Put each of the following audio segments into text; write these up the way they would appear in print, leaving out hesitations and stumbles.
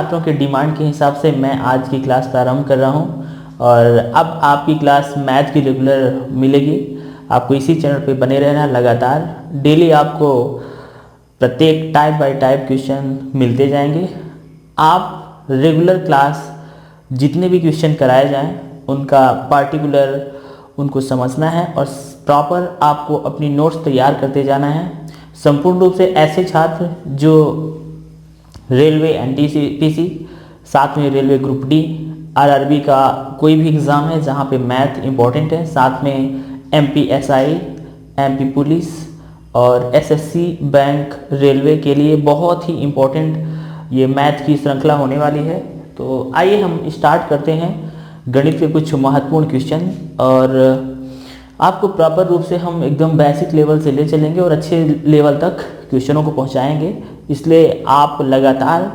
छात्रों के डिमांड के हिसाब से मैं आज की क्लास प्रारंभ कर रहा हूं और अब आपकी क्लास मैथ की रेगुलर मिलेगी। आपको इसी चैनल पे बने रहना लगातार। डेली आपको प्रत्येक टाइप बाय टाइप क्वेश्चन मिलते जाएंगे। आप रेगुलर क्लास जितने भी क्वेश्चन कराए जाएं उनका पार्टिकुलर उनको समझना है और प्रॉपर आपको अपनी नोट्स तैयार करते जाना है। संपूर्ण रूप से ऐसे छात्र जो रेलवे एनटीपीसी, साथ में रेलवे ग्रुप डी, आरआरबी का कोई भी एग्ज़ाम है जहाँ पे मैथ इम्पॉर्टेंट है, साथ में एमपीएसआई, एमपी पुलिस और एसएससी बैंक रेलवे के लिए बहुत ही इम्पोर्टेंट ये मैथ की श्रृंखला होने वाली है। तो आइए हम स्टार्ट करते हैं गणित के कुछ महत्वपूर्ण क्वेश्चन और आपको प्रॉपर रूप से हम एकदम बेसिक लेवल से ले चलेंगे और अच्छे लेवल तक क्वेश्चनों को पहुंचाएंगे। इसलिए आप लगातार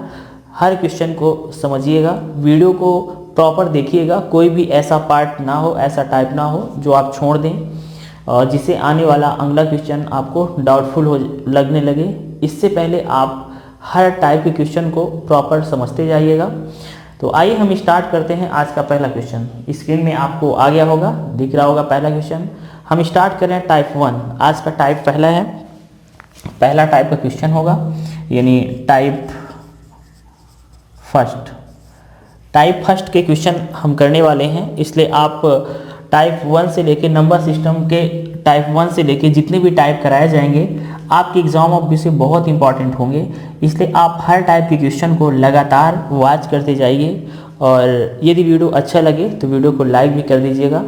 हर क्वेश्चन को समझिएगा, वीडियो को प्रॉपर देखिएगा, कोई भी ऐसा पार्ट ना हो, ऐसा टाइप ना हो जो आप छोड़ दें और जिससे आने वाला अगला क्वेश्चन आपको डाउटफुल हो लगने लगे। इससे पहले आप हर टाइप के क्वेश्चन को प्रॉपर समझते जाइएगा। तो आइए हम स्टार्ट करते हैं आज का पहला क्वेश्चन। स्क्रीन में आपको आ गया होगा, दिख रहा होगा पहला क्वेश्चन। हम स्टार्ट करें टाइप 1। आज का टाइप पहला है, पहला टाइप का क्वेश्चन होगा यानी टाइप फर्स्ट। टाइप फर्स्ट के क्वेश्चन हम करने वाले हैं, इसलिए आप टाइप 1 से लेके नंबर सिस्टम के टाइप 1 से लेके जितने भी टाइप कराए जाएंगे आपके एग्जाम ऑब्वियसली बहुत इंपॉर्टेंट होंगे। इसलिए आप हर टाइप के क्वेश्चन को लगातार वॉच करते जाइए और यदि वीडियो अच्छा लगे तो वीडियो को लाइक भी कर दीजिएगा।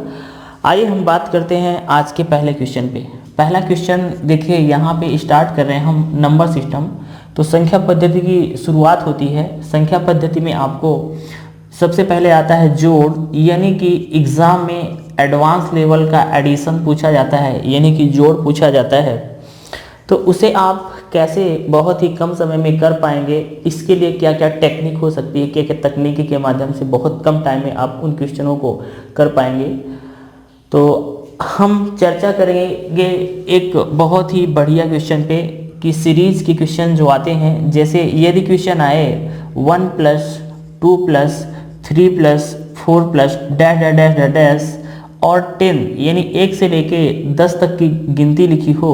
आइए हम बात करते हैं आज के पहले क्वेश्चन पे। पहला क्वेश्चन देखिए, यहाँ पे स्टार्ट कर रहे हैं हम नंबर सिस्टम। तो संख्या पद्धति की शुरुआत होती है। संख्या पद्धति में आपको सबसे पहले आता है जोड़, यानी कि एग्ज़ाम में एडवांस लेवल का एडिशन पूछा जाता है, यानी कि जोड़ पूछा जाता है। तो उसे आप कैसे बहुत ही कम समय में कर पाएंगे, इसके लिए क्या क्या टेक्निक हो सकती है, क्या क्या तकनीकी के माध्यम से बहुत कम टाइम में आप उन क्वेश्चनों को कर पाएंगे। तो हम चर्चा करेंगे एक बहुत ही बढ़िया क्वेश्चन पे कि सीरीज के क्वेश्चन जो आते हैं, जैसे यदि क्वेश्चन आए 1 + 2 + 3 + 4 + dash dash dash dash dash और 10 यानी 1 से लेके 10 तक की गिनती लिखी हो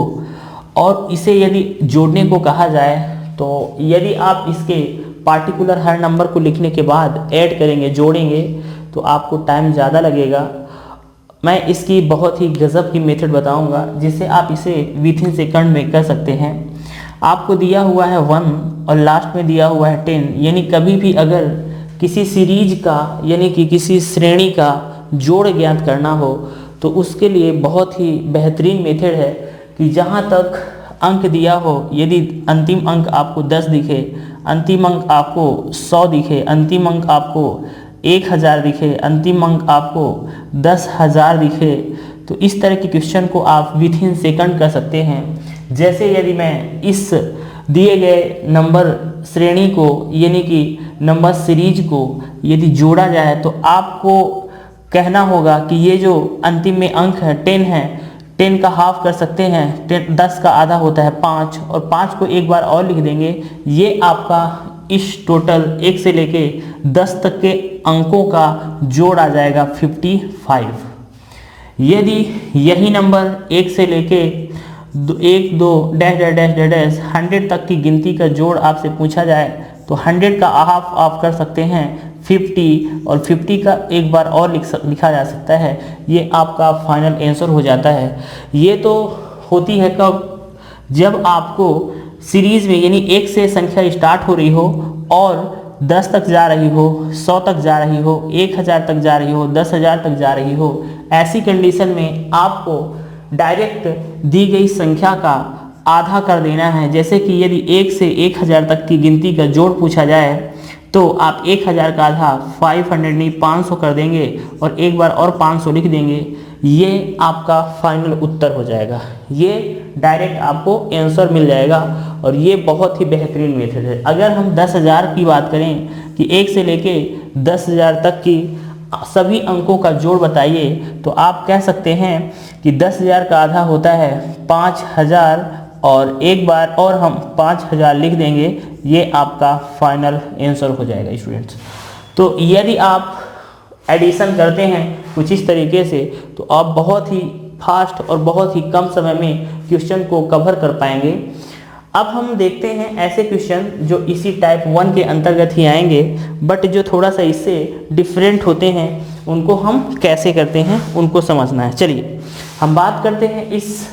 और इसे यदि जोड़ने को कहा जाए, तो यदि आप इसके पार्टिकुलर हर नंबर को लिखने के बाद ऐड करेंगे, जोड़ेंगे, तो आपको टाइम ज़्यादा लगेगा। मैं इसकी बहुत ही गज़ब की मेथड बताऊंगा जिससे आप इसे विथिन सेकंड में कर सकते हैं। आपको दिया हुआ है 1 और लास्ट में दिया हुआ है 10, यानी कभी भी अगर किसी सीरीज का यानी कि किसी श्रेणी का जोड़ ज्ञात करना हो तो उसके लिए बहुत ही बेहतरीन मेथड है कि जहाँ तक अंक दिया हो, यदि अंतिम अंक आपको 10 दिखे, अंतिम अंक आपको 100 दिखे, अंतिम अंक आपको 1000 दिखे, अंतिम अंक आपको 10,000 दिखे, तो इस तरह के क्वेश्चन को आप विथिन सेकंड कर सकते हैं। जैसे यदि मैं इस दिए गए नंबर श्रेणी को यानी कि नंबर सीरीज को यदि जोड़ा जाए तो आपको कहना होगा कि ये जो अंतिम में अंक है 10 है, 10 का हाफ कर सकते हैं, 10 का आधा होता है 5 और 5 को एक बार और लिख देंगे। ये आपका इस टोटल 1 से लेके 10 तक के अंकों का जोड़ आ जाएगा 55। यदि यही नंबर 1 से लेके 1 2 dash dash dash dash dash 100 तक की गिनती का जोड़ आपसे पूछा जाए तो 100 का हाफ आप कर सकते हैं 50 और 50 का एक बार और लिखा जा सकता है। ये आपका फाइनल आंसर हो जाता है। ये तो होती है कब, जब आपको सीरीज में यानी 1 से संख्या स्टार्ट हो रही हो और 10 तक जा रही हो, 100 तक जा रही हो, 1000 तक जा रही हो, 10,000 तक जा रही हो। ऐसी कंडीशन में आपको डायरेक्ट दी गई संख्या का आधा कर देना है। जैसे कि यदि 1 से 1000 तक की गिनती का जोड़ पूछा जाए तो आप 1000 का आधा 500 नहीं 500 कर देंगे और एक बार और 500 लिख देंगे। ये आपका फाइनल उत्तर हो जाएगा। ये डायरेक्ट आपको आंसर मिल जाएगा और ये बहुत ही बेहतरीन मेथड है। अगर हम 10,000 की बात करें कि 1 से लेके 10,000 तक की सभी अंकों का जोड़ बताइए तो आप कह सकते हैं कि 10,000 का आधा होता है 5,000 और एक बार और हम 5000 लिख देंगे, ये आपका फाइनल आंसर हो जाएगा स्टूडेंट्स। तो यदि आप एडिशन करते हैं कुछ इस तरीके से तो आप बहुत ही फास्ट और बहुत ही कम समय में क्वेश्चन को कवर कर पाएंगे। अब हम देखते हैं ऐसे क्वेश्चन जो इसी टाइप 1 के अंतर्गत ही आएंगे, बट जो थोड़ा सा इससे डिफरेंट होते हैं उनको हम कैसे करते हैं उनको समझना है। चलिए हम बात करते हैं इस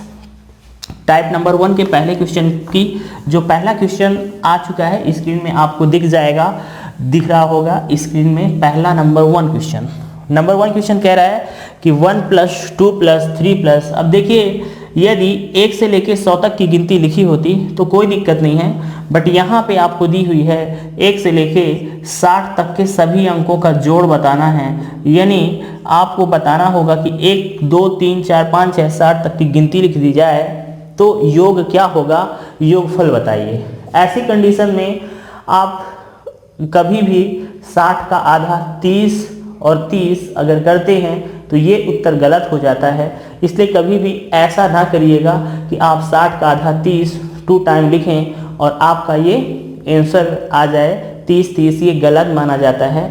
टाइप नंबर 1 के पहले क्वेश्चन की। जो पहला क्वेश्चन आ चुका है स्क्रीन में आपको दिख रहा होगा स्क्रीन में, पहला नंबर 1 क्वेश्चन। नंबर 1 क्वेश्चन कह रहा है कि 1 + 2 + 3 अब देखिए यदि 1 से लेके 100 तक की गिनती लिखी होती तो कोई दिक्कत नहीं है, बट यहाँ पे आपको दी हुई है 1 से लेके 60 तक के सभी अंकों का जोड़ बताना है। यानी आपको बताना होगा कि 1 2 3 4 5 6 60 तक की गिनती लिख दी जाए तो योग क्या होगा, योगफल बताइए। ऐसी कंडीशन में आप कभी भी 60 का आधा 30 और 30 अगर करते हैं तो ये उत्तर गलत हो जाता है। इसलिए कभी भी ऐसा ना करिएगा कि आप 60 का आधा 30 2 टाइम लिखें और आपका ये आंसर आ जाए 30, ये गलत माना जाता है।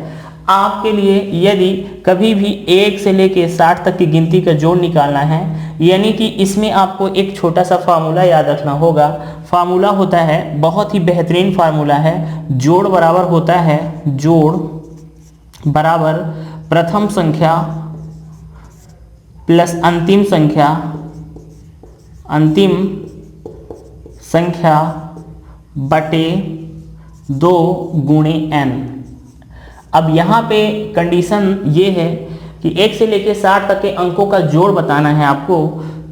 आपके लिए यदि कभी भी 1 से लेके 60 तक की गिनती का जोड़ निकालना है, यानी कि इसमें आपको एक छोटा सा फार्मूला याद रखना होगा। फार्मूला होता है, बहुत ही बेहतरीन फार्मूला है, जोड़ बराबर होता है, जोड़ बराबर प्रथम संख्या प्लस अंतिम संख्या बटे 2 गुणे n। अब यहाँ पे कंडीशन ये है कि 1 से लेके 60 तक के अंकों का जोड़ बताना है आपको।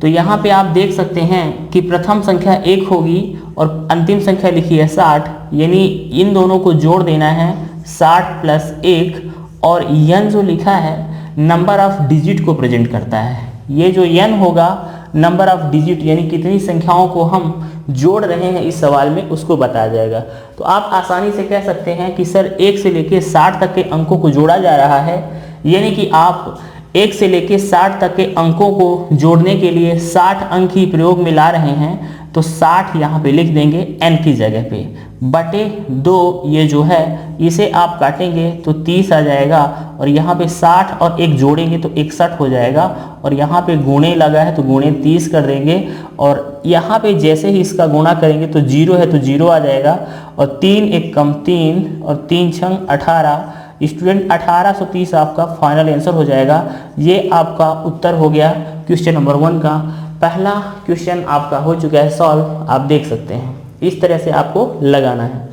तो यहाँ पे आप देख सकते हैं कि प्रथम संख्या 1 होगी और अंतिम संख्या लिखी है 60, यानी इन दोनों को जोड़ देना है 60 + 1, और n जो लिखा है नंबर ऑफ डिजिट को प्रेजेंट करता है। ये जो n होगा नंबर ऑफ डिजिट, यानी कितनी संख्याओं को हम जोड़ रहे हैं इस सवाल में, उसको बताया जाएगा। तो आप आसानी से कह सकते हैं कि सर 1 से लेके 60 तक के अंकों को जोड़ा जा रहा है, यानी कि आप 1 से लेके 60 तक के अंकों को जोड़ने के लिए 60 अंक ही प्रयोग में ला रहे हैं। तो 60 यहाँ पे लिख देंगे n की जगह पे, बटे 2 ये जो है इसे आप काटेंगे तो 30 आ जाएगा, और यहाँ पे 60 और 1 जोड़ेंगे तो 61 हो जाएगा, और यहाँ पे गुणे लगा है तो गुणे 30 कर देंगे, और यहाँ पे जैसे ही इसका गुणा करेंगे तो 0 है तो 0 आ जाएगा, और 3 1 कम 3 और 3 छंग 18। स्टूडेंट 1830 आपका फाइनल आंसर हो जाएगा। ये आपका उत्तर हो गया क्वेश्चन नंबर 1 का। पहला क्वेश्चन आपका हो चुका है सॉल्व, आप देख सकते हैं इस तरह से आपको लगाना है।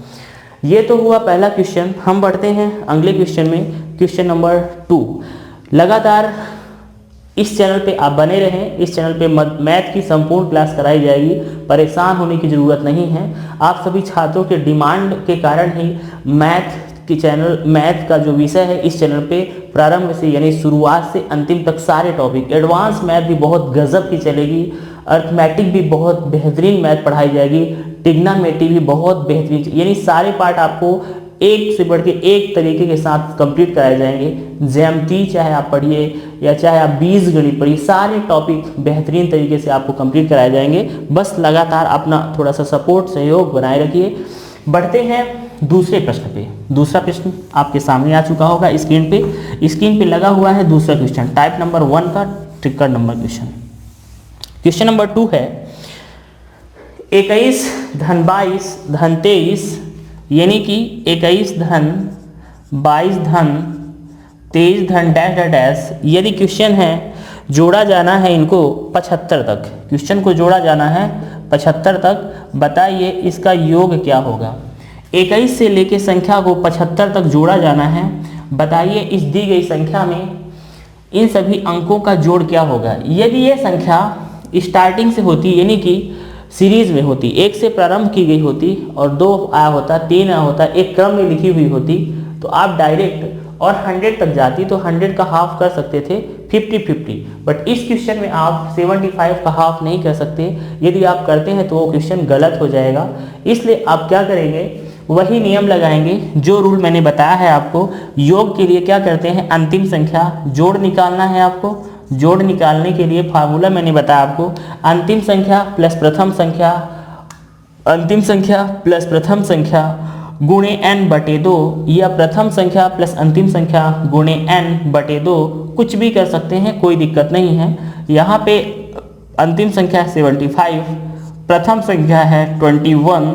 ये तो हुआ पहला क्वेश्चन। हम बढ़ते हैं अगले क्वेश्चन में, क्वेश्चन नंबर 2। लगातार इस चैनल पे आप बने रहें, इस चैनल पे मैथ की संपूर्ण क्लास कराई जाएगी, परेशान होने की ज़रूरत नहीं है। आप सभी छात्रों के डिमांड के कारण ही मैथ का जो विषय है इस चैनल पे प्रारंभ से यानी शुरुआत से अंतिम तक सारे टॉपिक, एडवांस मैथ भी बहुत गजब की चलेगी, अर्थमेटिक भी बहुत बेहतरीन मैथ पढ़ाई जाएगी, ट्रिग्नोमेट्री भी बहुत बेहतरीन, यानी सारे पार्ट आपको एक से बढ़ के एक तरीके के साथ कंप्लीट कराए जाएंगे। ज्यामिति चाहे आप पढ़िए या चाहे आप बीजगणित पढ़िए, सारे टॉपिक बेहतरीन तरीके से आपको कंप्लीट कराए जाएंगे। बस लगातार अपना थोड़ा सा सपोर्ट सहयोग बनाए रखिए। बढ़ते हैं दूसरे प्रश्न पे। दूसरा प्रश्न आपके सामने आ चुका होगा स्क्रीन पे लगा हुआ है दूसरा क्वेश्चन, टाइप नंबर 1 का ट्रिकर नंबर क्वेश्चन। क्वेश्चन नंबर 2 है 21 धन 22 धन 23, यानी कि 21 धन 22 धन 23 धन डैश डैश डैश। यदि क्वेश्चन है जोड़ा जाना है इनको 75 तक, क्वेश्चन को जोड़ा जाना है 75 तक, बताइए इसका योग क्या होगा। 21 से लेके संख्या को 75 तक जोड़ा जाना है, बताइए इस दी गई संख्या में इन सभी अंकों का जोड़ क्या होगा। यदि ये संख्या स्टार्टिंग से होती, यानी कि सीरीज में होती, 1 से प्रारंभ की गई होती और 2 आया होता, 3 आया होता, एक क्रम में लिखी हुई होती, तो आप डायरेक्ट और 100 तक जाती तो 100 का हाफ कर सकते थे 50-50। बट इस क्वेश्चन में आप 75 का हाफ नहीं कर सकते। यदि आप करते हैं तो वो क्वेश्चन गलत हो जाएगा। इसलिए आप क्या करेंगे, वही नियम लगाएंगे जो रूल मैंने बताया है आपको। योग के लिए क्या करते हैं, अंतिम संख्या जोड़ निकालना है आपको। जोड़ निकालने के लिए फार्मूला मैंने बताया आपको, अंतिम संख्या प्लस प्रथम संख्या अंतिम संख्या प्लस प्रथम संख्या गुणे n बटे 2, या प्रथम संख्या प्लस अंतिम संख्या गुणे n बटे 2, कुछ भी कर सकते हैं, कोई दिक्कत नहीं है। यहाँ पे अंतिम संख्या 75, प्रथम संख्या है 21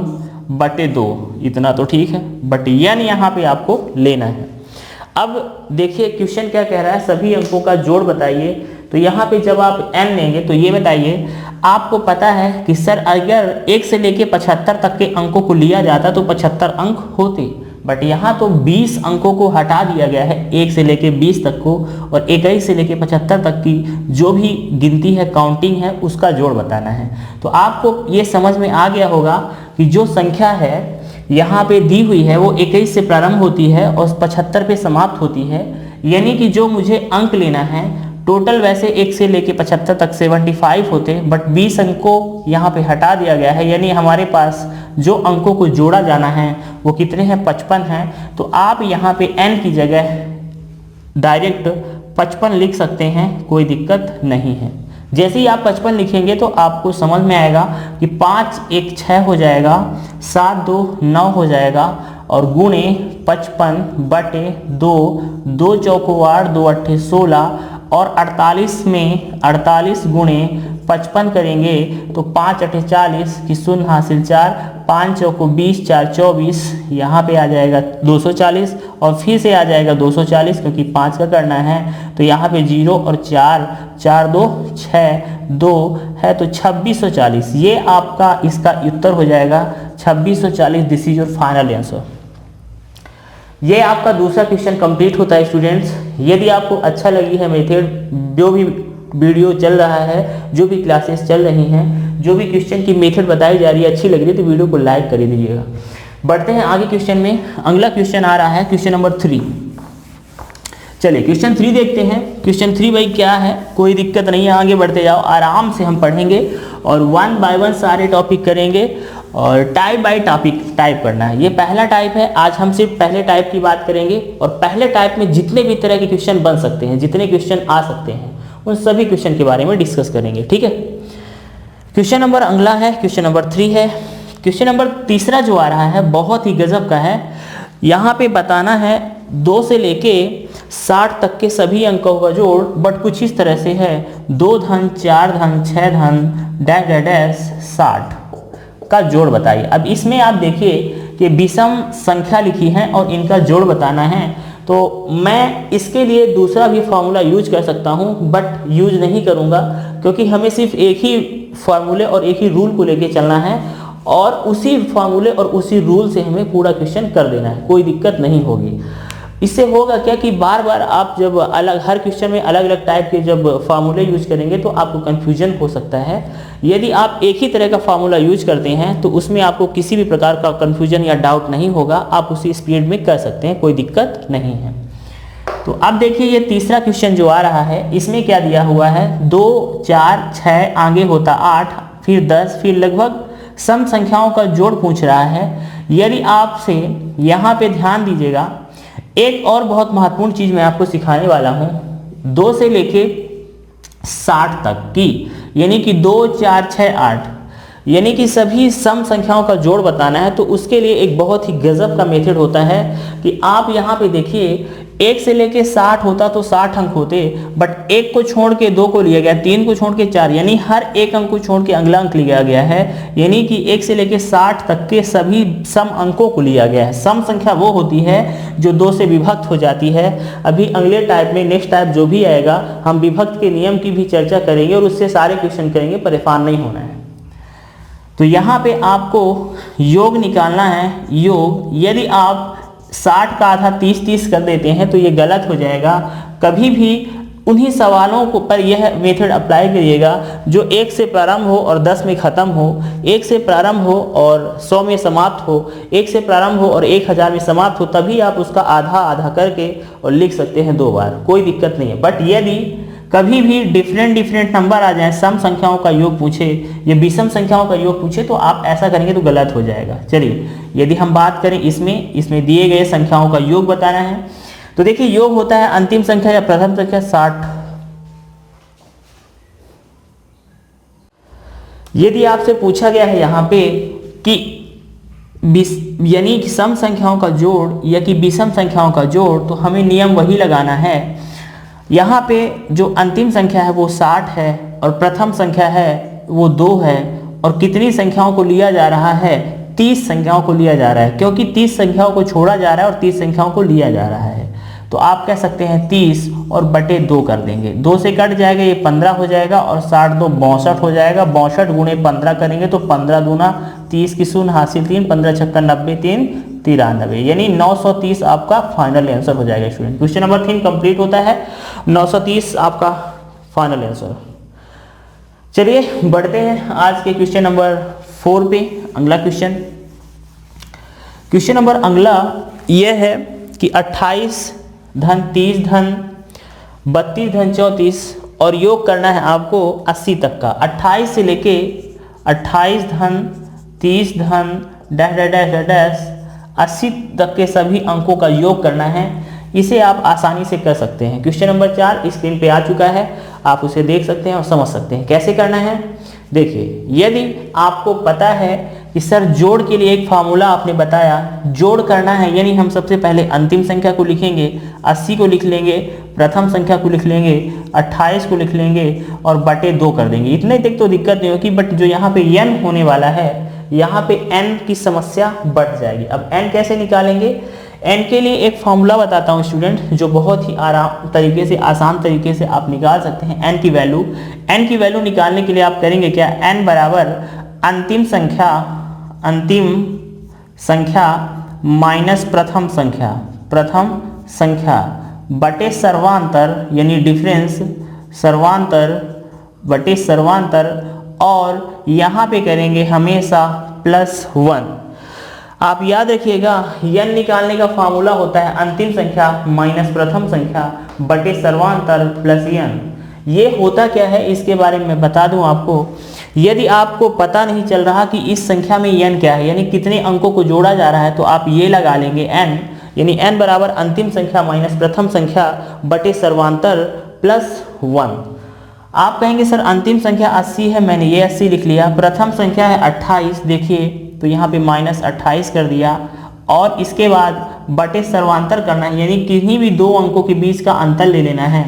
बटे 2, इतना तो ठीक है, बट n यहाँ पे आपको लेना है। अब देखिए क्वेश्चन क्या कह रहा है, सभी अंकों का जोड़ बताइए। तो यहाँ पे जब आप n लेंगे तो ये बताइए, आपको पता है कि सर अगर 1 से लेके 75 तक के अंकों को लिया जाता तो 75 अंक होते, बट यहाँ तो 20 अंकों को हटा दिया गया है 1 से लेके 20 तक को, और 21 से लेके 75 तक की जो भी गिनती है, काउंटिंग है, उसका जोड़ बताना है। तो आपको ये समझ में आ गया होगा कि जो संख्या है यहाँ पे दी हुई है वो 21 से प्रारंभ होती है और 75 पे समाप्त होती है, यानी कि जो मुझे अंक लेना है टोटल, वैसे 1 से लेके 75 तक 75 होते, बट 20 अंकों यहाँ पे हटा दिया गया है, यानी हमारे पास जो अंकों को जोड़ा जाना है वो कितने हैं, 55 हैं। तो आप यहाँ पे n की जगह डायरेक्ट 55 लिख सकते हैं, कोई दिक्कत नहीं है। जैसे ही आप 55 लिखेंगे तो आपको समझ में आएगा कि 5 1 6 हो जाएगा, 7 2 9 हो जाएगा, और गुणे 55 बटे 2, 2 चौको 8, 2 अट्ठे 16, और 48 में 48 गुणे 55 करेंगे तो 5 अट्ठे 40 की शून्य हासिल 4, 5 चौको 20, 4 24, यहाँ पे आ जाएगा 240, और फिर से आ जाएगा 240 क्योंकि 5 का करना है, तो यहाँ पे 0 और 4, 4 2 6 2 है तो 2640, ये आपका इसका उत्तर हो जाएगा 2640। This is your final answer. ये आपका दूसरा क्वेश्चन कंप्लीट होता है स्टूडेंट्स। यदि आपको अच्छा लगी है मेथड, जो भी वीडियो चल रहा है, जो भी क्लासेस चल रही हैं, जो भी क्वेश्चन की मेथड बताई जा रही है अच्छी लग रही है तो वीडियो को लाइक कर दीजिएगा। बढ़ते हैं आगे क्वेश्चन में। अगला क्वेश्चन आ रहा है क्वेश्चन नंबर 3। चलिए क्वेश्चन 3 देखते हैं। क्वेश्चन 3 भाई क्या है, कोई दिक्कत नहीं है, आगे बढ़ते जाओ, आराम से हम पढ़ेंगे और 1 बाय 1 सारे टॉपिक करेंगे और टाइप बाय टॉपिक टाइप करना है। ये पहला टाइप है, आज हम सिर्फ पहले टाइप की बात करेंगे, और पहले टाइप में जितने भी तरह के क्वेश्चन बन सकते हैं, जितने क्वेश्चन आ सकते हैं, उन सभी क्वेश्चन के बारे में डिस्कस करेंगे, ठीक है। क्वेश्चन नंबर अगला है, क्वेश्चन नंबर 3 है। क्वेश्चन नंबर तीसरा जो आ रहा है बहुत ही गजब का है। यहाँ पे बताना है 2 से लेके 60 तक के सभी अंकों का जोड़, बट कुछ इस तरह से है, 2 धन 4 धन 6 धन डैश डैश डैश 60 का जोड़ बताइए। अब इसमें आप देखिए कि विषम संख्या लिखी है और इनका जोड़ बताना है, तो मैं इसके लिए दूसरा भी फार्मूला यूज कर सकता हूं, बट यूज नहीं करूंगा क्योंकि हमें सिर्फ एक ही फार्मूले और एक ही रूल को लेके चलना है, और उसी फार्मूले और उसी रूल से हमें पूरा क्वेश्चन कर देना है, कोई दिक्कत नहीं होगी। इससे होगा क्या कि बार बार आप जब हर क्वेश्चन में अलग अलग टाइप के जब फार्मूले यूज करेंगे तो आपको कन्फ्यूजन हो सकता है। यदि आप एक ही तरह का फार्मूला यूज करते हैं तो उसमें आपको किसी भी प्रकार का कन्फ्यूजन या डाउट नहीं होगा, आप उसी स्पीड में कर सकते हैं, कोई दिक्कत नहीं है। तो अब देखिए ये तीसरा क्वेश्चन जो आ रहा है, इसमें क्या दिया हुआ है, 2 4 6 आगे होता 8, फिर 10, फिर लगभग सम संख्याओं का जोड़ पूछ रहा है। यदि आपसे यहाँ पे ध्यान दीजिएगा, एक और बहुत महत्वपूर्ण चीज मैं आपको सिखाने वाला हूं, 2 से लेके 60 तक की, यानी कि 2 4 6 8, यानी कि सभी सम संख्याओं का जोड़ बताना है। तो उसके लिए एक बहुत ही गजब का मेथड होता है कि आप यहाँ पे देखिए 1 से लेके 60 होता तो 60 अंक होते, बट 1 को छोड़ के 2 को लिया गया, 3 को छोड़ के 4, यानी हर एक अंक को छोड़ के अगला अंक लिया गया है, यानी कि 1 से लेके 60 तक के सभी सम अंकों को लिया गया है। सम संख्या वो होती है जो 2 से विभक्त हो जाती है। अभी अगले टाइप में, नेक्स्ट टाइप जो भी आएगा, हम विभक्त के नियम की भी चर्चा करेंगे और उससे सारे क्वेश्चन करेंगे, परेशान नहीं होना है। तो यहाँ पे आपको योग निकालना है। योग, यदि आप 60 का आधा 30 कर देते हैं तो ये गलत हो जाएगा। कभी भी उन्हीं सवालों को पर यह मेथड अप्लाई करिएगा जो 1 से प्रारंभ हो और 10 में ख़त्म हो, 1 से प्रारंभ हो और 100 में समाप्त हो, 1 से प्रारंभ हो और 1000 में समाप्त हो, तभी आप उसका आधा आधा करके और लिख सकते हैं 2 बार, कोई दिक्कत नहीं है। बट यदि कभी भी डिफरेंट नंबर आ जाए, सम संख्याओं का योग पूछे या विषम संख्याओं का योग पूछे, तो आप ऐसा करेंगे तो गलत हो जाएगा। चलिए यदि हम बात करें इसमें दिए गए संख्याओं का योग बताना है, तो देखिए योग होता है अंतिम संख्या या प्रथम संख्या 60। यदि आपसे पूछा गया है यहाँ पे कि यानी कि सम संख्याओं का जोड़ या कि विषम संख्याओं का जोड़, तो हमें नियम वही लगाना है। यहाँ पे जो अंतिम संख्या है वो 60 है और प्रथम संख्या है वो 2 है, और कितनी संख्याओं को लिया जा रहा है, 30 संख्याओं को लिया जा रहा है, क्योंकि 30 संख्याओं को छोड़ा जा रहा है और 30 संख्याओं को लिया जा रहा है। तो आप कह सकते हैं 30 और बटे 2 कर देंगे, 2 से कट जाएगा, ये 15 हो जाएगा और 60 2 62 हो जाएगा। 62 गुणे 15 करेंगे तो 15 दूना 30 की शून्य हासिल 3, 15 छक्का 90, 3 93, यानी 930 आपका फाइनल आंसर हो जाएगा स्टूडेंट। क्वेश्चन नंबर 3 कंप्लीट होता है, 930 आपका फाइनल आंसर। चलिए बढ़ते हैं आज के क्वेश्चन नंबर 4 पे। अगला क्वेश्चन नंबर अगला यह है कि 28 धन 30 धन 32 धन 34 और योग करना है आपको 80 तक का। 28 से लेके 28 धन 30 धन डैश डैश डैश डैश 80 तक के सभी अंकों का योग करना है। इसे आप आसानी से कर सकते हैं। क्वेश्चन नंबर 4 स्क्रीन पे आ चुका है, आप उसे देख सकते हैं और समझ सकते हैं कैसे करना है। देखिए, यदि आपको पता है कि सर जोड़ के लिए एक फार्मूला आपने बताया, जोड़ करना है, यानी हम सबसे पहले अंतिम संख्या को लिखेंगे, 80 को लिख लेंगे, प्रथम संख्या को लिख लेंगे, 28 को लिख लेंगे और बटे 2 कर देंगे। इतने तक तो दिक्कत नहीं होगी, बट जो यहाँ पे n होने वाला है, यहाँ पे n की समस्या बढ़ जाएगी। अब n कैसे निकालेंगे? n के लिए एक फॉर्मूला बताता हूँ स्टूडेंट, जो बहुत ही आसान तरीके से आप निकाल सकते हैं n की वैल्यू निकालने के लिए आप करेंगे क्या? n बराबर अंतिम संख्या माइनस प्रथम संख्या बटे सर्वांतर, यानी डिफरेंस सर्वांतर बटे सर्वांतर, और यहाँ पे करेंगे हमेशा +1। आप याद रखिएगा, n निकालने का फार्मूला होता है अंतिम संख्या माइनस प्रथम संख्या बटे सर्वांतर प्लस n। ये होता क्या है इसके बारे में बता दूं आपको। यदि आपको पता नहीं चल रहा कि इस संख्या में n क्या है, यानी कितने अंकों को जोड़ा जा रहा है, तो आप ये लगा लेंगे n, यानी n बराबर अंतिम संख्या माइनस प्रथम संख्या बटे सर्वांतर +1। आप कहेंगे सर अंतिम संख्या 80 है, मैंने ये 80 लिख लिया, प्रथम संख्या है 28, देखिए तो यहाँ पे -28 कर दिया, और इसके बाद बटे सर्वांतर करना है, यानी किन्हीं भी दो अंकों के बीच का अंतर ले लेना है।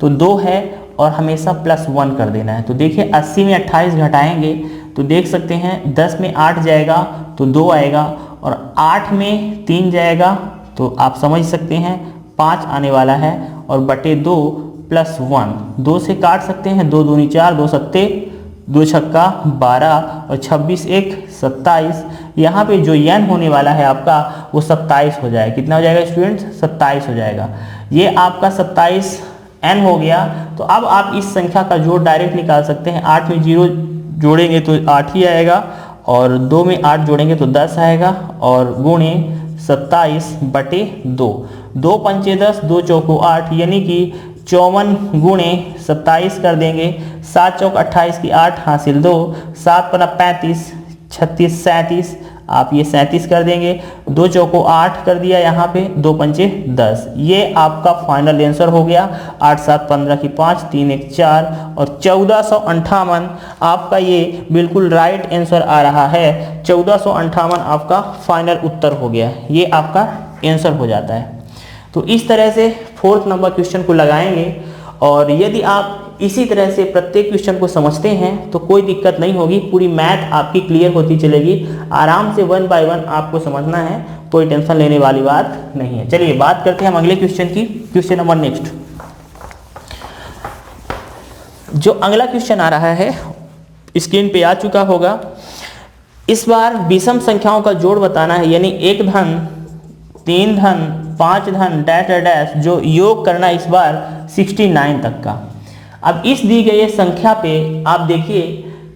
तो 2 है और हमेशा +1 कर देना है। तो देखिए 80 में 28 घटाएंगे तो देख सकते हैं 10 में 8 जाएगा तो 2 आएगा, और 8 में 3 जाएगा तो आप समझ सकते हैं 5 आने वाला है, और बटे 2 +1, 2 से काट सकते हैं, 2 दूनी 4, 2 सत्ते 2 छक्का 12 और 26 1 27। यहाँ पे जो n होने वाला है आपका वो 27 हो जाएगा। कितना हो जाएगा स्टूडेंट? 27 हो जाएगा। ये आपका 27 n हो गया। तो अब आप इस संख्या का जोड़ डायरेक्ट निकाल सकते हैं। 8 में 0 जोड़ेंगे तो 8 ही आएगा, और 2 में 8 जोड़ेंगे तो 10 आएगा, और गुणे 27 बटे 2, 2 पंचे 10, 2 चौको 8, यानी कि 54 गुणे 27 कर देंगे। 7 चौक 28 की 8 हासिल 2, 7 पना 35, 36 37, आप ये 37 कर देंगे। 2 चौको 8 कर दिया यहाँ पे, 2 पंचे 10, ये आपका फाइनल आंसर हो गया। 8 7 15 की 5, 3 1 4 और 1458 आपका ये बिल्कुल राइट आंसर आ रहा है। 1458 आपका फाइनल उत्तर हो गया, ये आपका आंसर हो जाता है। तो इस तरह से 4th नंबर क्वेश्चन को लगाएंगे, और यदि आप इसी तरह से प्रत्येक क्वेश्चन को समझते हैं तो कोई दिक्कत नहीं होगी, पूरी मैथ आपकी क्लियर होती चलेगी। आराम से 1 बाय 1 आपको समझना है, कोई टेंशन लेने वाली बात नहीं है। चलिए बात करते हैं हम अगले क्वेश्चन की। क्वेश्चन नंबर नेक्स्ट, जो अगला क्वेश्चन आ रहा है स्क्रीन पे आ चुका होगा। इस बार विषम संख्याओं का जोड़ बताना है, यानी 1 धन 3 धन 5 धन डैश डैश, जो योग करना इस बार 69 तक का। अब इस दी गई संख्या पे आप देखिए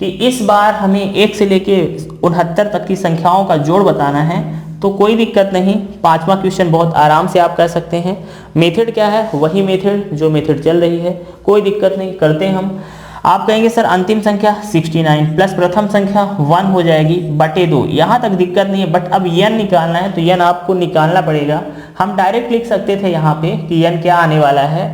कि इस बार हमें 1 से लेके 69 तक की संख्याओं का जोड़ बताना है। तो कोई दिक्कत नहीं, 5वां क्वेश्चन बहुत आराम से आप कर सकते हैं। मेथड क्या है? वही मेथड जो मेथड चल रही है, कोई दिक्कत नहीं, करते हैं हम। आप कहेंगे सर अंतिम संख्या 69 प्लस प्रथम संख्या 1 हो जाएगी बटे 2, यहाँ तक दिक्कत नहीं है। बट अब n निकालना है तो n आपको निकालना पड़ेगा। हम डायरेक्ट लिख सकते थे यहाँ पे कि n क्या आने वाला है,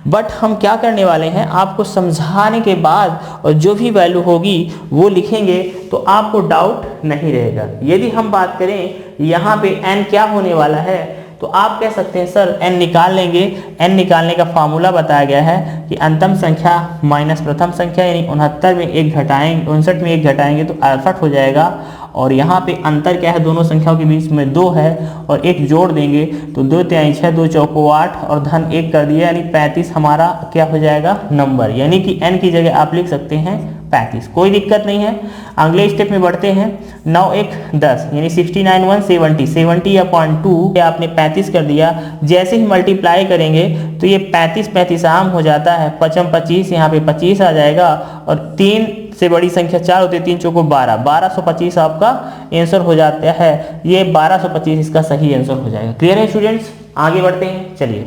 बट हम क्या करने वाले हैं, आपको समझाने के बाद और जो भी वैल्यू होगी वो लिखेंगे तो आपको डाउट नहीं रहेगा। यदि हम बात करें यहाँ पे n क्या होने वाला है, तो आप कह सकते हैं सर n निकाल लेंगे। n निकालने का फार्मूला बताया गया है कि अंतम संख्या माइनस प्रथम संख्या, यानी 69 में 1 घटाएंगे, 59 में 1 घटाएंगे तो 68 हो जाएगा। और यहाँ पे अंतर क्या है, दोनों संख्याओं के बीच में 2 है और 1 जोड़ देंगे तो 2 तिहाई 6, 2 चौको 8 और धन 1 कर दिया, यानी 35 हमारा क्या हो जाएगा नंबर, यानी कि n की जगह आप लिख सकते हैं 35। कोई दिक्कत नहीं है। अगले स्टेप में बढ़ते हैं। 9 1 10 यानी 69 1 70, 70 या 0.2 आपने 35 कर दिया। जैसे ही मल्टीप्लाई करेंगे तो ये 35 35 आम हो जाता है, 55 25, यहाँ पे 25 आ जाएगा और 3 से बड़ी संख्या 4 होती है, 3 चौको 12, 1225 आपका आंसर हो जाता है। ये 1225 इसका सही आंसर हो जाएगा। क्लियर है स्टूडेंट्स? आगे बढ़ते हैं। चलिए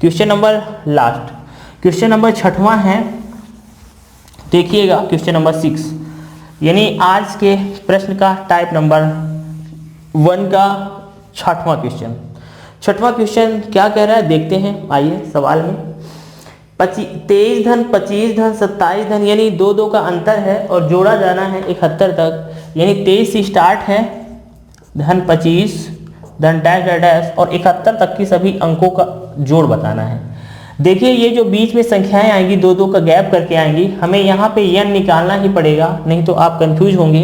question number last, question number 6वां है। देखिएगा क्वेश्चन नंबर 6, यानी आज के प्रश्न का टाइप नंबर 1 का 6वां क्वेश्चन। 6वां क्वेश्चन क्या कह रहा है देखते हैं। आइए सवाल में 23 धन 25 धन 27 धन, यानी 2 2 का अंतर है और जोड़ा जाना है 71 तक, यानी 23 से स्टार्ट है, धन 25 धन डैश डैश डैश और 71 तक की सभी अंकों का जोड़ बताना है। देखिए ये जो बीच में संख्याएं आएंगी 2 2 का गैप करके आएंगी, हमें यहाँ पे n निकालना ही पड़ेगा, नहीं तो आप कंफ्यूज होंगे।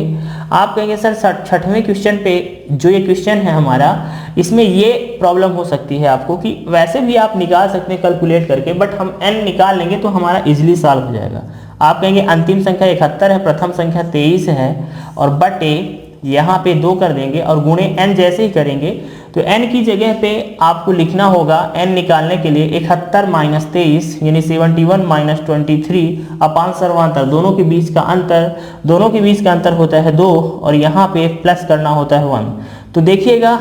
आप कहेंगे सर 6वें क्वेश्चन पे जो ये क्वेश्चन है हमारा, इसमें ये प्रॉब्लम हो सकती है आपको कि वैसे भी आप निकाल सकते हैं कैलकुलेट करके, बट हम n निकाल लेंगे तो हमारा इजीली सॉल्व हो जाएगा। आप कहेंगे अंतिम संख्या 71 है, प्रथम संख्या 23 है और बटे यहाँ पे 2 कर देंगे और गुणे n जैसे ही करेंगे तो n की जगह पे आपको लिखना होगा n निकालने के लिए 71 माइनस 23 यानी 71 माइनस 23 अपान सर्वांतर, दोनों के बीच का अंतर होता है 2 और यहाँ पे प्लस करना होता है 1। तो देखिएगा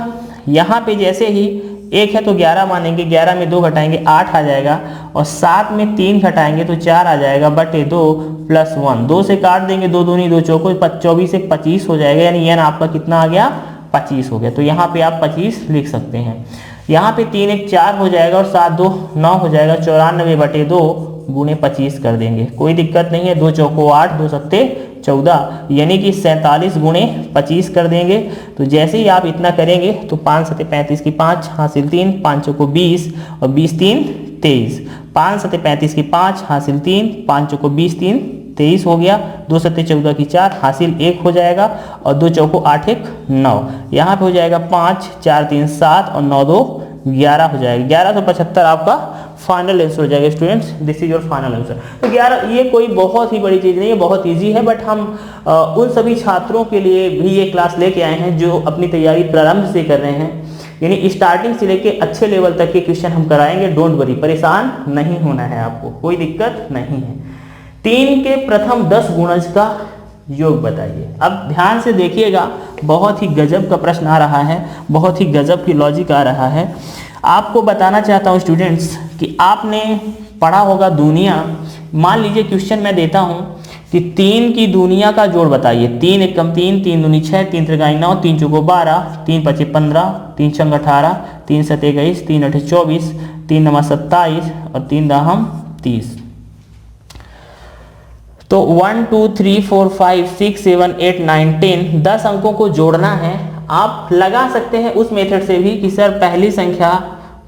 यहाँ पे जैसे ही 1 है तो 11 मानेंगे, 11 में 2 घटाएंगे 8 आ जाएगा और 7 में 3 घटाएंगे तो 4 आ जाएगा बटे 2 प्लस 1, 2 से काट देंगे, 2 दूनी 2 चौको 24 से 25 हो जाएगा, यानी n आपका कितना आ गया 25 हो गया। तो यहाँ पे आप 25 लिख सकते हैं। यहाँ पे 3 1 4 हो जाएगा और 7 2 9 हो जाएगा, 94 बटे 2 गुणे 25 कर देंगे, कोई दिक्कत नहीं है। 2 चौको 8, 2 सत्ते 14, यानी कि 47 गुणे 25 कर देंगे। तो जैसे ही आप इतना करेंगे तो 5 सत्ते 35 की 5 हासिल 3, 5 चौको 20 और 20 3 23, 5 सत्ते 35 की 5 हासिल 3, 5 चौको 20 3 23 हो गया, 2 सत्ते 14 की 4 हासिल 1 हो जाएगा और 2 चौको 8 1 9, यहाँ पे हो जाएगा 5 4 3 7 और 9 2 11 हो जाएगा। 1175 आपका फाइनल आंसर हो जाएगा students, this is your final answer. तो 11 ये कोई बहुत ही बड़ी चीज़ नहीं है, बहुत इजी है, बट हम उन सभी छात्रों के लिए भी ये क्लास लेके आए हैं जो अपनी तैयारी प्रारंभ से कर रहे हैं, यानी स्टार्टिंग से लेके अच्छे लेवल तक के क्वेश्चन हम कराएंगे। डोंट वरी, परेशान नहीं होना है आपको, कोई दिक्कत नहीं है। 3 के प्रथम 10 गुणज का योग बताइए। अब ध्यान से देखिएगा, बहुत ही गजब का प्रश्न आ रहा है, बहुत ही गजब की लॉजिक आ रहा है। आपको बताना चाहता हूँ स्टूडेंट्स कि आपने पढ़ा होगा दुनिया। मान लीजिए क्वेश्चन मैं देता हूँ कि 3 की दुनिया का जोड़ बताइए। 3 एकम 3, 3 दूनी 6, 3 त्रिगाई 9, 3 चौको 12, 3 पचे 15, 3 छंग 18, 3 सते 21, 3 अठे 24, 3 नमा 27 और 3 दाहम 30। तो 1 2 3 4 5 6 7 8 9 10 10 अंकों को जोड़ना है। आप लगा सकते हैं उस मेथड से भी कि सर पहली संख्या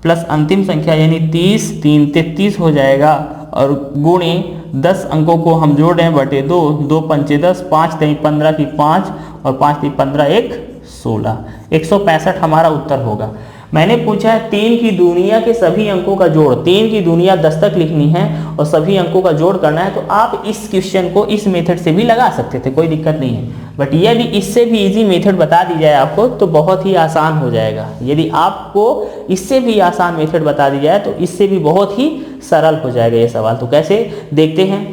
प्लस अंतिम संख्या यानी 30 3 33 हो जाएगा और गुणे 10 अंकों को हम जोड़ रहे हैं बटे 2, 2 पंचे 10, 5 3 15 की 5 और 5 3 15 1 16, 165 हमारा उत्तर होगा। मैंने पूछा है 3 की दुनिया के सभी अंकों का जोड़, 3 की दुनिया 10 तक लिखनी है और सभी अंकों का जोड़ करना है, तो आप इस क्वेश्चन को इस मेथड से भी लगा सकते थे, कोई दिक्कत नहीं है। बट यदि इससे भी इजी मेथड बता दी जाए आपको तो बहुत ही आसान हो जाएगा। यदि आपको इससे भी आसान मेथड बता दी जाए तो इससे भी बहुत ही सरल हो जाएगा ये सवाल। तो कैसे देखते हैं।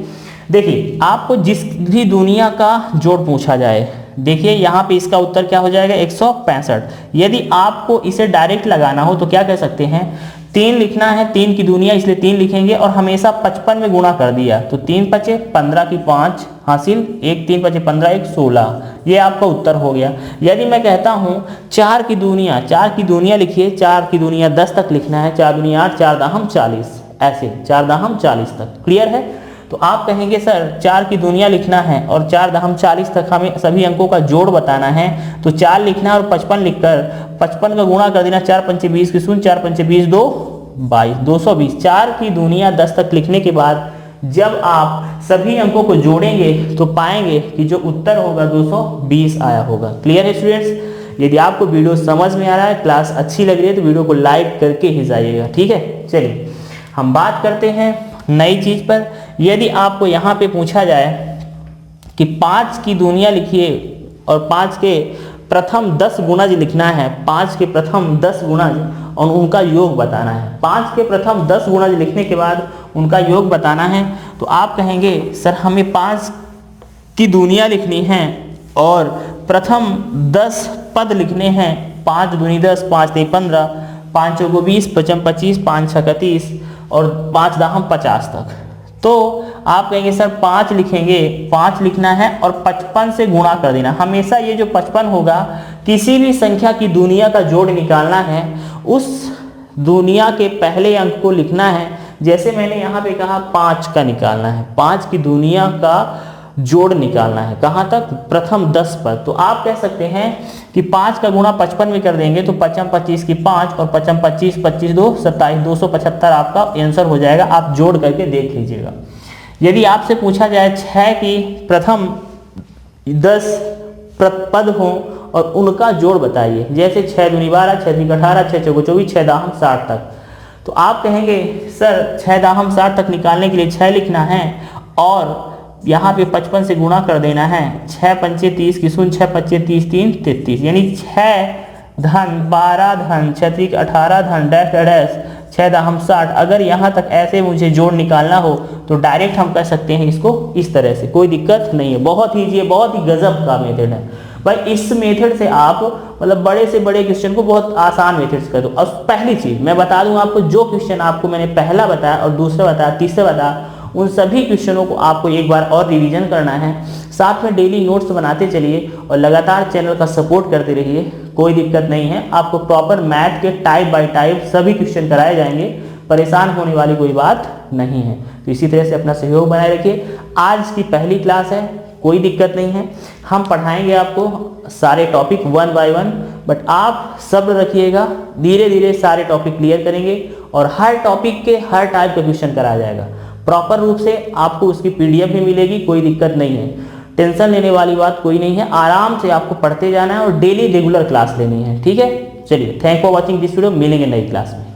देखिए आपको जिस भी दुनिया का जोड़ पूछा जाए, देखिए यहाँ पे इसका उत्तर क्या हो जाएगा 165। यदि आपको इसे डायरेक्ट लगाना हो तो क्या कह सकते हैं 3 लिखना है, 3 की दुनिया इसलिए 3 लिखेंगे और हमेशा 55 में गुणा कर दिया तो 3 पचे 15 की 5 हासिल, 1 3 पचे 15 1 16, ये आपका उत्तर हो गया। यदि मैं कहता हूँ 4 की दुनिया, 4 की दुनिया लिखिए, 4 की दुनिया 10 तक लिखना है, 4 दुनिया 8, 4 दाहम 40, ऐसे 4 दाहम 40 तक। क्लियर है? तो आप कहेंगे सर 4 की दुनिया लिखना है और 4 दाहम 40 तक हमें सभी अंकों का जोड़ बताना है, तो 4 लिखना है और 55 लिखकर 55 का गुणा कर देना, 4 पंचे 20 की शून्य, 4 पंचे 20 2 22, 220। 4 की दुनिया 10 तक लिखने के बाद जब आप सभी अंकों को जोड़ेंगे तो पाएंगे कि जो उत्तर होगा 220 आया होगा। क्लियर है स्टूडेंट्स? यदि आपको वीडियो समझ में आ रहा है, क्लास अच्छी लग रही है तो वीडियो को लाइक करके ही जाइएगा। ठीक है, चलिए हम बात करते हैं नई चीज पर। यदि आपको यहाँ पे पूछा जाए कि 5 की दुनिया लिखिए और 5 के प्रथम 10 गुणज लिखना है, 5 के प्रथम 10 गुणज और उनका योग बताना है। 5 के प्रथम 10 गुणज लिखने के बाद उनका योग बताना है, तो आप कहेंगे सर हमें 5 की दुनिया लिखनी है और प्रथम 10 पद लिखने हैं। 5 दूनी 10, 5 तीन 15, 5 चौको 20, 5 25, 5 6 30 और 5 दाहम 50 तक। तो आप कहेंगे सर 5 लिखेंगे, 5 लिखना है और 55 से गुणा कर देना। हमेशा ये जो 55 होगा, किसी भी संख्या की दुनिया का जोड़ निकालना है, उस दुनिया के पहले अंक को लिखना है। जैसे मैंने यहाँ पे कहा 5 का निकालना है, 5 की दुनिया का जोड़ निकालना है, कहाँ तक? प्रथम 10 पर। तो आप कह सकते हैं कि 5 का गुणा 55 में कर देंगे तो 55 25 की 5 और 55 25 25 2 27, 275 आपका आंसर हो जाएगा। आप जोड़ करके देख लीजिएगा। यदि आपसे पूछा जाए 6 की प्रथम 10 पद हो और उनका जोड़ बताइए, जैसे 6 दूनी 12, 6 तीन 18, 6 चौको 24, 6 दाहम 60 तक, तो आप कहेंगे सर 6 दाहम 60 तक निकालने के लिए 6 लिखना है और यहाँ पे 55 से गुणा कर देना है। 6 पंचे 30 की शून्य, 6 पंचे 30 3 33, यानी 6 धन 12 धन 6 3 18 धन डैश डैश 6 दाहम 60। अगर यहाँ तक ऐसे मुझे जोड़ निकालना हो तो डायरेक्ट हम कर सकते हैं इसको इस तरह से, कोई दिक्कत नहीं है। बहुत ईजी है, बहुत ही गजब का मेथड है भाई। इस मेथड से आप मतलब बड़े से बड़े क्वेश्चन को बहुत आसान मेथड से कर दो। और पहली चीज मैं बता दूं आपको, जो क्वेश्चन आपको मैंने पहला बताया और दूसरा बताया, तीसरा बताया, उन सभी क्वेश्चनों को आपको एक बार और रिवीजन करना है। साथ में डेली नोट्स बनाते चलिए और लगातार चैनल का सपोर्ट करते रहिए, कोई दिक्कत नहीं है। आपको प्रॉपर मैथ के टाइप बाय टाइप सभी क्वेश्चन कराए जाएंगे, परेशान होने वाली कोई बात नहीं है। तो इसी तरह से अपना सहयोग बनाए रखिए। आज की पहली क्लास है, कोई दिक्कत नहीं है, हम पढ़ाएंगे आपको सारे टॉपिक 1 बाय 1, बट आप सब्र रखिएगा, धीरे धीरे सारे टॉपिक क्लियर करेंगे और हर टॉपिक के हर टाइप का क्वेश्चन कराया जाएगा प्रॉपर रूप से। आपको उसकी PDF भी मिलेगी, कोई दिक्कत नहीं है, टेंशन लेने वाली बात कोई नहीं है। आराम से आपको पढ़ते जाना है और डेली रेगुलर क्लास लेनी है। ठीक है, चलिए, thank for watching this video. मिलेंगे नई क्लास में।